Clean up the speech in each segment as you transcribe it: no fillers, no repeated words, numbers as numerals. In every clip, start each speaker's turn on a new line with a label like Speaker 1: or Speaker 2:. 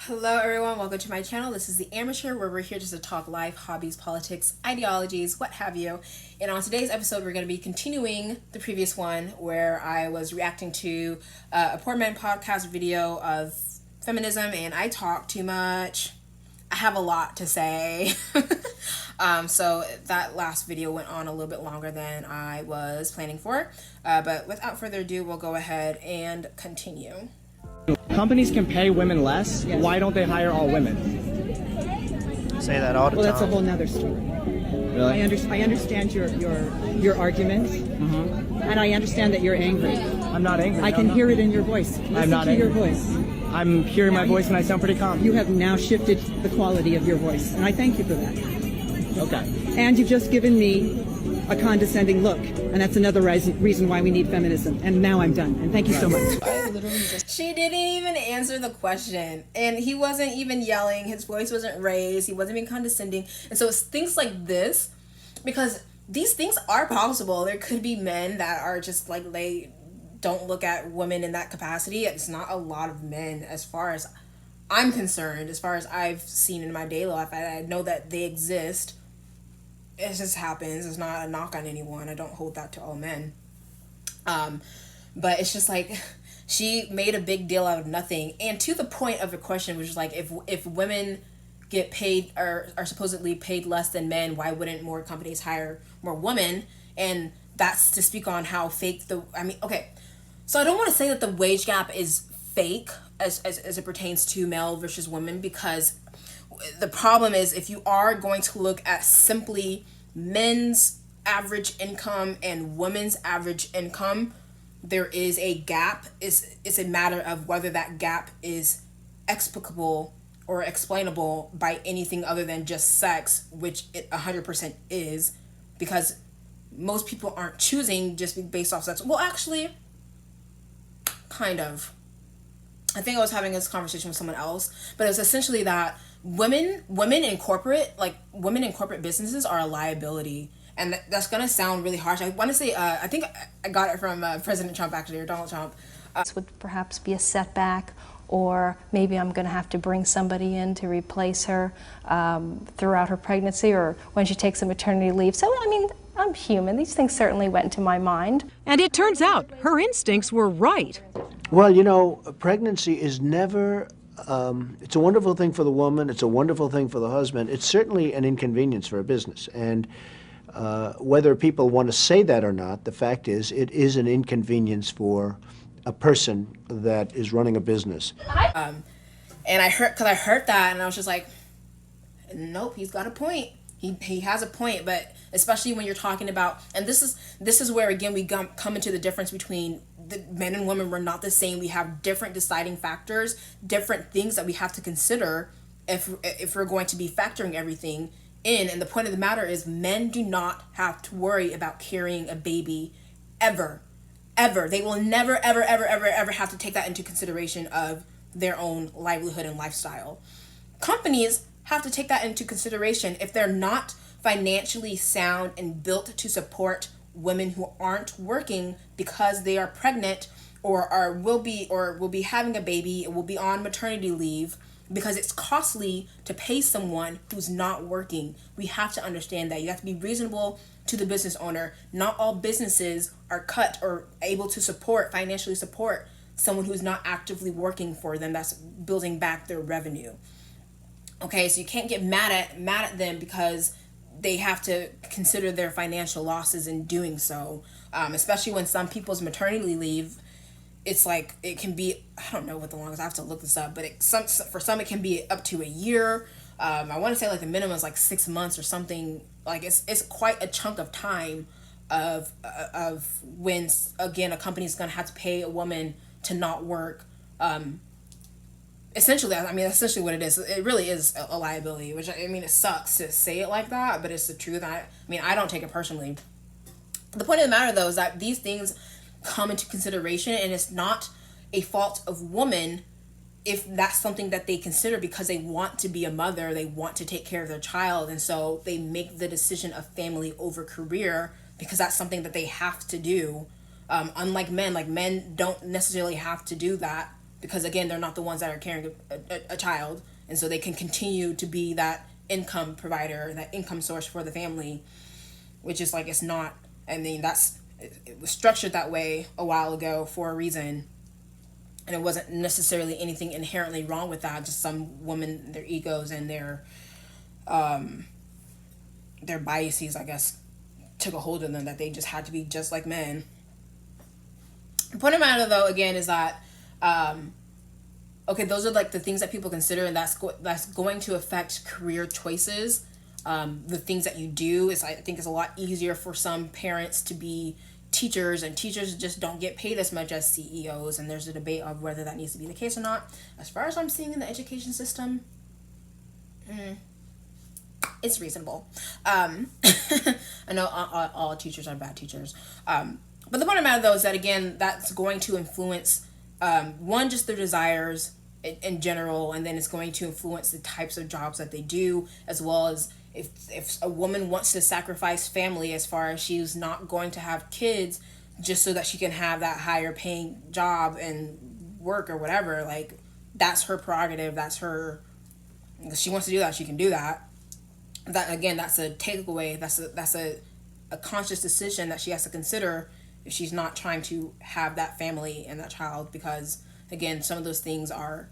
Speaker 1: Hello everyone, welcome to my channel. This is The Amateur, where we're here just to talk life, hobbies, politics, ideologies, what have you. And on today's episode, we're going to be continuing the previous one where I was reacting to a Poor Man podcast video of feminism, and I talk too much. I have a lot to say. So that last video went on a little bit longer than I was planning for. But without further ado, we'll go ahead and continue.
Speaker 2: Companies can pay women less. Yes. Why don't they hire all women?
Speaker 3: Say that all the time.
Speaker 4: Well, that's a whole nother story.
Speaker 2: Really?
Speaker 4: I understand your argument, and I understand that you're angry.
Speaker 2: I'm not angry.
Speaker 4: I can hear it in your voice. Listen
Speaker 2: I'm not
Speaker 4: to
Speaker 2: angry.
Speaker 4: your voice.
Speaker 2: I'm hearing my voice and I sound pretty calm.
Speaker 4: You have now shifted the quality of your voice, and I thank you for that.
Speaker 2: Okay.
Speaker 4: And you've just given me a condescending look, and that's another reason why we need feminism. And now I'm done, and thank you so much.
Speaker 1: She didn't even answer the question, and he wasn't even yelling, his voice wasn't raised, he wasn't being condescending. And so it's things like this, because these things are possible. There could be men that are just like, they don't look at women in that capacity. It's not a lot of men as far as I'm concerned, as far as I've seen in my daily life. I know that they exist. It just happens. It's not a knock on anyone. I don't hold that to all men. But it's just like, she made a big deal out of nothing. And to the point of the question, which is like, if women get paid or are supposedly paid less than men, why wouldn't more companies hire more women? And that's to speak on how fake okay. So I don't want to say that the wage gap is fake as it pertains to male versus women, because the problem is, if you are going to look at simply men's average income and women's average income, there is a gap. It's a matter of whether that gap is explicable or explainable by anything other than just sex, which it 100% is, because most people aren't choosing just based off sex. Well, actually, kind of. I think I was having this conversation with someone else, but it's essentially that women in corporate businesses are a liability. And that's going to sound really harsh. I want to say, I think I got it from President Trump, actually, or Donald Trump.
Speaker 5: This would perhaps be a setback, or maybe I'm going to have to bring somebody in to replace her throughout her pregnancy or when she takes a maternity leave. So, I mean, I'm human. These things certainly went into my mind.
Speaker 6: And it turns out her instincts were right.
Speaker 3: Well, you know, pregnancy is never, it's a wonderful thing for the woman, it's a wonderful thing for the husband. It's certainly an inconvenience for a business. And whether people want to say that or not, the fact is it is an inconvenience for a person that is running a business.
Speaker 1: And I heard that, and I was just like, nope, he's got a point. He has a point. But especially when you're talking about, and this is where again we come into the difference between the men and women. We're not the same. We have different deciding factors, different things that we have to consider if we're going to be factoring everything in. And the point of the matter is, men do not have to worry about carrying a baby ever. They will never ever have to take that into consideration of their own livelihood and lifestyle. Companies have to take that into consideration if they're not financially sound and built to support women who aren't working because they are pregnant or will be having a baby, will be on maternity leave, because it's costly to pay someone who's not working. We have to understand that. You have to be reasonable to the business owner. Not all businesses are cut or able to financially support someone who's not actively working for them, that's building back their revenue. Okay, so you can't get mad at them because they have to consider their financial losses in doing so. Especially when some people's maternity leave, it's like, it can be, I don't know what the longest, I have to look this up, but for some it can be up to a year. I want to say like the minimum is like 6 months or something. Like it's quite a chunk of time of when, again, a company is going to have to pay a woman to not work. Essentially what it is. It really is a liability, which, I mean, it sucks to say it like that, but it's the truth. I don't take it personally. The point of the matter, though, is that these things come into consideration, and it's not a fault of woman if that's something that they consider because they want to be a mother, they want to take care of their child, and so they make the decision of family over career because that's something that they have to do. Unlike men, like men don't necessarily have to do that because again, they're not the ones that are carrying a child, and so they can continue to be that income provider, that income source for the family, which is like, it's not, I mean, it was structured that way a while ago for a reason, and it wasn't necessarily anything inherently wrong with that. Just some women, their egos and their biases, I guess, took a hold of them, that they just had to be just like men. The point of the matter, though, again, is that okay, those are like the things that people consider, and that's going to affect career choices. The things that you do is, I think, is a lot easier for some parents to be teachers, and teachers just don't get paid as much as CEOs, and there's a debate of whether that needs to be the case or not. As far as I'm seeing in the education system, it's reasonable. I know all teachers are bad teachers, but the point of the matter, though, is that, again, that's going to influence one, just their desires in general, and then it's going to influence the types of jobs that they do, as well as if a woman wants to sacrifice family, as far as she's not going to have kids just so that she can have that higher paying job and work or whatever, like, that's her prerogative, that's her, if she wants to do that, she can do that. That, again, that's a takeaway, that's a conscious decision that she has to consider if she's not trying to have that family and that child, because, again, some of those things are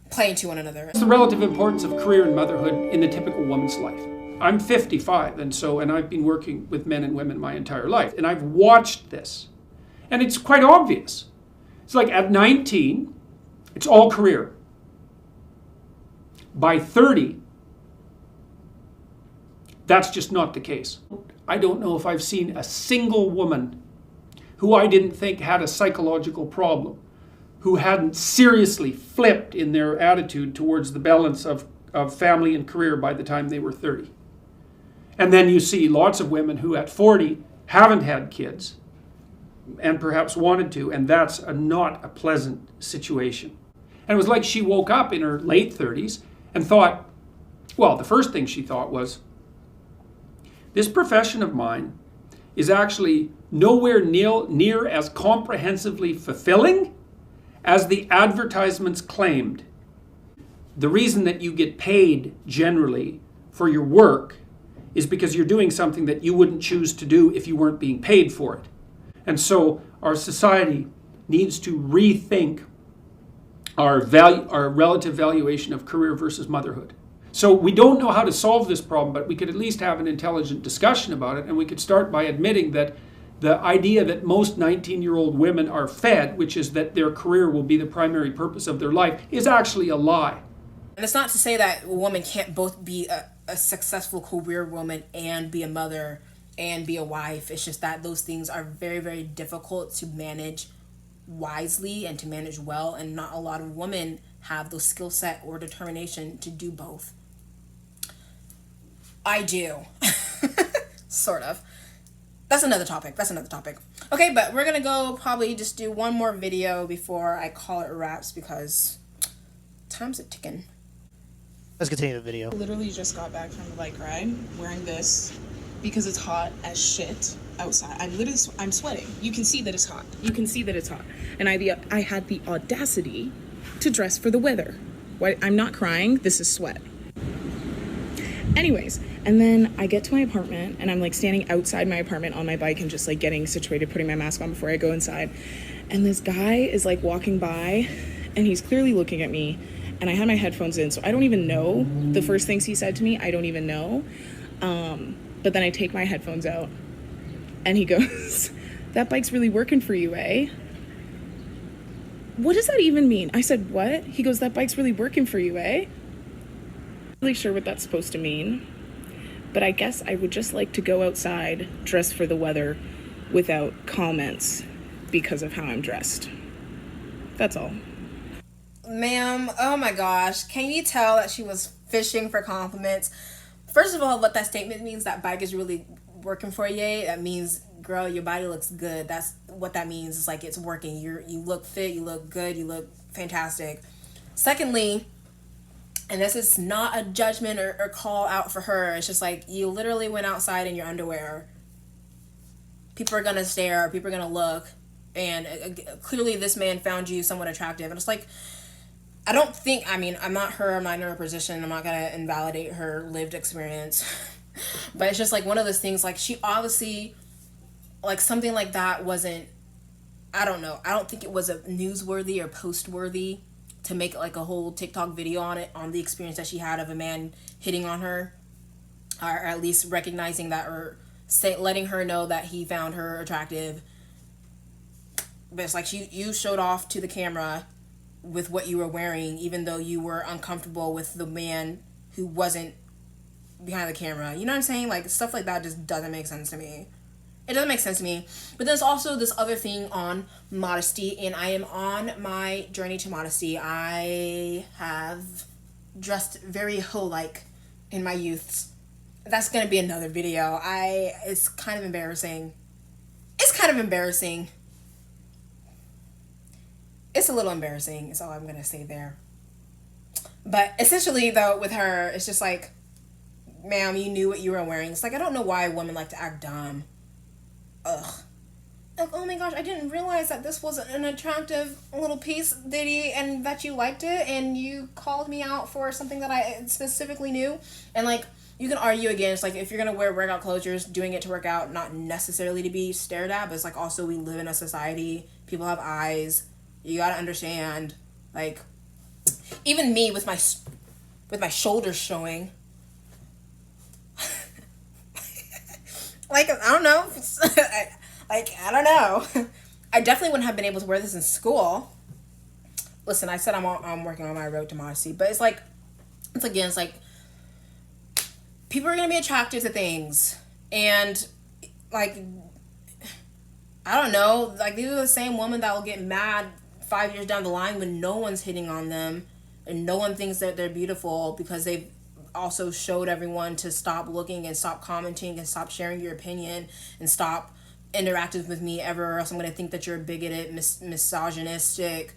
Speaker 1: playing to one another.
Speaker 7: It's the relative importance of career and motherhood in the typical woman's life. I'm 55, and I've been working with men and women my entire life, and I've watched this, and it's quite obvious. It's like at 19, it's all career. By 30, that's just not the case. I don't know if I've seen a single woman who I didn't think had a psychological problem, who hadn't seriously flipped in their attitude towards the balance of family and career by the time they were 30. And then you see lots of women who at 40 haven't had kids and perhaps wanted to, and that's not a pleasant situation. And it was like she woke up in her late 30s and thought, well, the first thing she thought was, this profession of mine is actually nowhere near as comprehensively fulfilling as the advertisements claimed. The reason that you get paid generally for your work is because you're doing something that you wouldn't choose to do if you weren't being paid for it. And so our society needs to rethink our relative valuation of career versus motherhood. So we don't know how to solve this problem, but we could at least have an intelligent discussion about it, and we could start by admitting that the idea that most 19-year-old women are fed, which is that their career will be the primary purpose of their life, is actually a lie.
Speaker 1: And it's not to say that a woman can't both be a successful career woman and be a mother and be a wife. It's just that those things are very, very difficult to manage wisely and to manage well, and not a lot of women have the skill set or determination to do both. I do. Sort of. That's another topic. Okay, but we're gonna go probably just do one more video before I call it wraps, because time's a ticking.
Speaker 8: Let's continue the video.
Speaker 9: Literally just got back from the bike ride wearing this because it's hot as shit outside. I'm sweating. You can see that it's hot. And I had the audacity to dress for the weather. I'm not crying. This is sweat. Anyways, and then I get to my apartment and I'm like standing outside my apartment on my bike and just like getting situated, putting my mask on before I go inside. And this guy is like walking by and he's clearly looking at me, and I had my headphones in, so I don't even know the first things he said to me. I don't even know. But then I take my headphones out and he goes, "That bike's really working for you, eh?" What does that even mean? I said, "What?" He goes, "That bike's really working for you, eh?" I'm not really sure what that's supposed to mean, but I guess I would just like to go outside dressed for the weather without comments because of how I'm dressed. That's all.
Speaker 1: Ma'am, oh my gosh, can you tell that she was fishing for compliments? First of all, what that statement means, that bike is really working for you, eh? That means, girl, your body looks good. That's what that means. It's like it's working. You look fit, you look good, you look fantastic. Secondly, and this is not a judgment or call out for her, it's just like, you literally went outside in your underwear. People are gonna stare, people are gonna look. And clearly this man found you somewhat attractive. And it's like, I don't think, I mean, I'm not her, I'm not in her position, I'm not going to invalidate her lived experience. But it's just like one of those things, like she obviously, like something like that wasn't, I don't know, I don't think it was a newsworthy or post-worthy to make like a whole TikTok video on it, on the experience that she had of a man hitting on her, or at least recognizing that, or letting her know that he found her attractive. But it's like you showed off to the camera with what you were wearing, even though you were uncomfortable with the man who wasn't behind the camera. You know what I'm saying? Like, stuff like that just doesn't make sense to me. It doesn't make sense to me. But there's also this other thing on modesty, and I am on my journey to modesty. I have dressed very hoe-like in my youths. That's gonna be another video. It's kind of embarrassing. It's kind of embarrassing. It's a little embarrassing, is all I'm gonna say there. But essentially, though, with her, it's just like, ma'am, you knew what you were wearing. It's like, I don't know why women like to act dumb. Ugh. Like, oh my gosh, I didn't realize that this was an attractive little piece, Diddy, and that you liked it, and you called me out for something that I specifically knew. And, like, you can argue again, it's like, if you're gonna wear workout clothes, you're just doing it to work out, not necessarily to be stared at, but it's like, also, we live in a society, people have eyes, you gotta understand, like, even me with my shoulders showing, like, I don't know, I don't know. I definitely wouldn't have been able to wear this in school. Listen, I said I'm working on my road to modesty, but it's like, it's like, people are gonna be attracted to things, and, like, I don't know, like, these are the same women that will get mad 5 years down the line when no one's hitting on them, and no one thinks that they're beautiful, because they've also showed everyone to stop looking and stop commenting and stop sharing your opinion and stop interacting with me ever, or else I'm gonna think that you're a bigoted, misogynistic,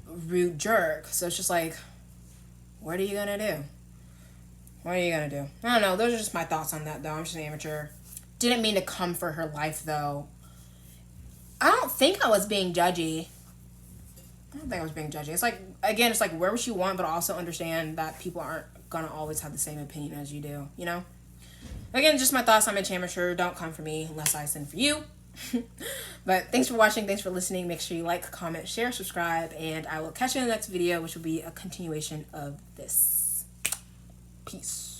Speaker 1: rude jerk. So it's just like, what are you gonna do? What are you gonna do? I don't know. Those are just my thoughts on that, though. I'm just an amateur. Didn't mean to come for her life, though. I don't think I was being judgy. It's like, again, it's like, wear what you want, but also understand that people aren't gonna always have the same opinion as you do, you know? Again, just my thoughts. I'm an amateur. Don't come for me unless I send for you. But thanks for watching. Thanks for listening. Make sure you like, comment, share, subscribe, and I will catch you in the next video, which will be a continuation of this. Peace.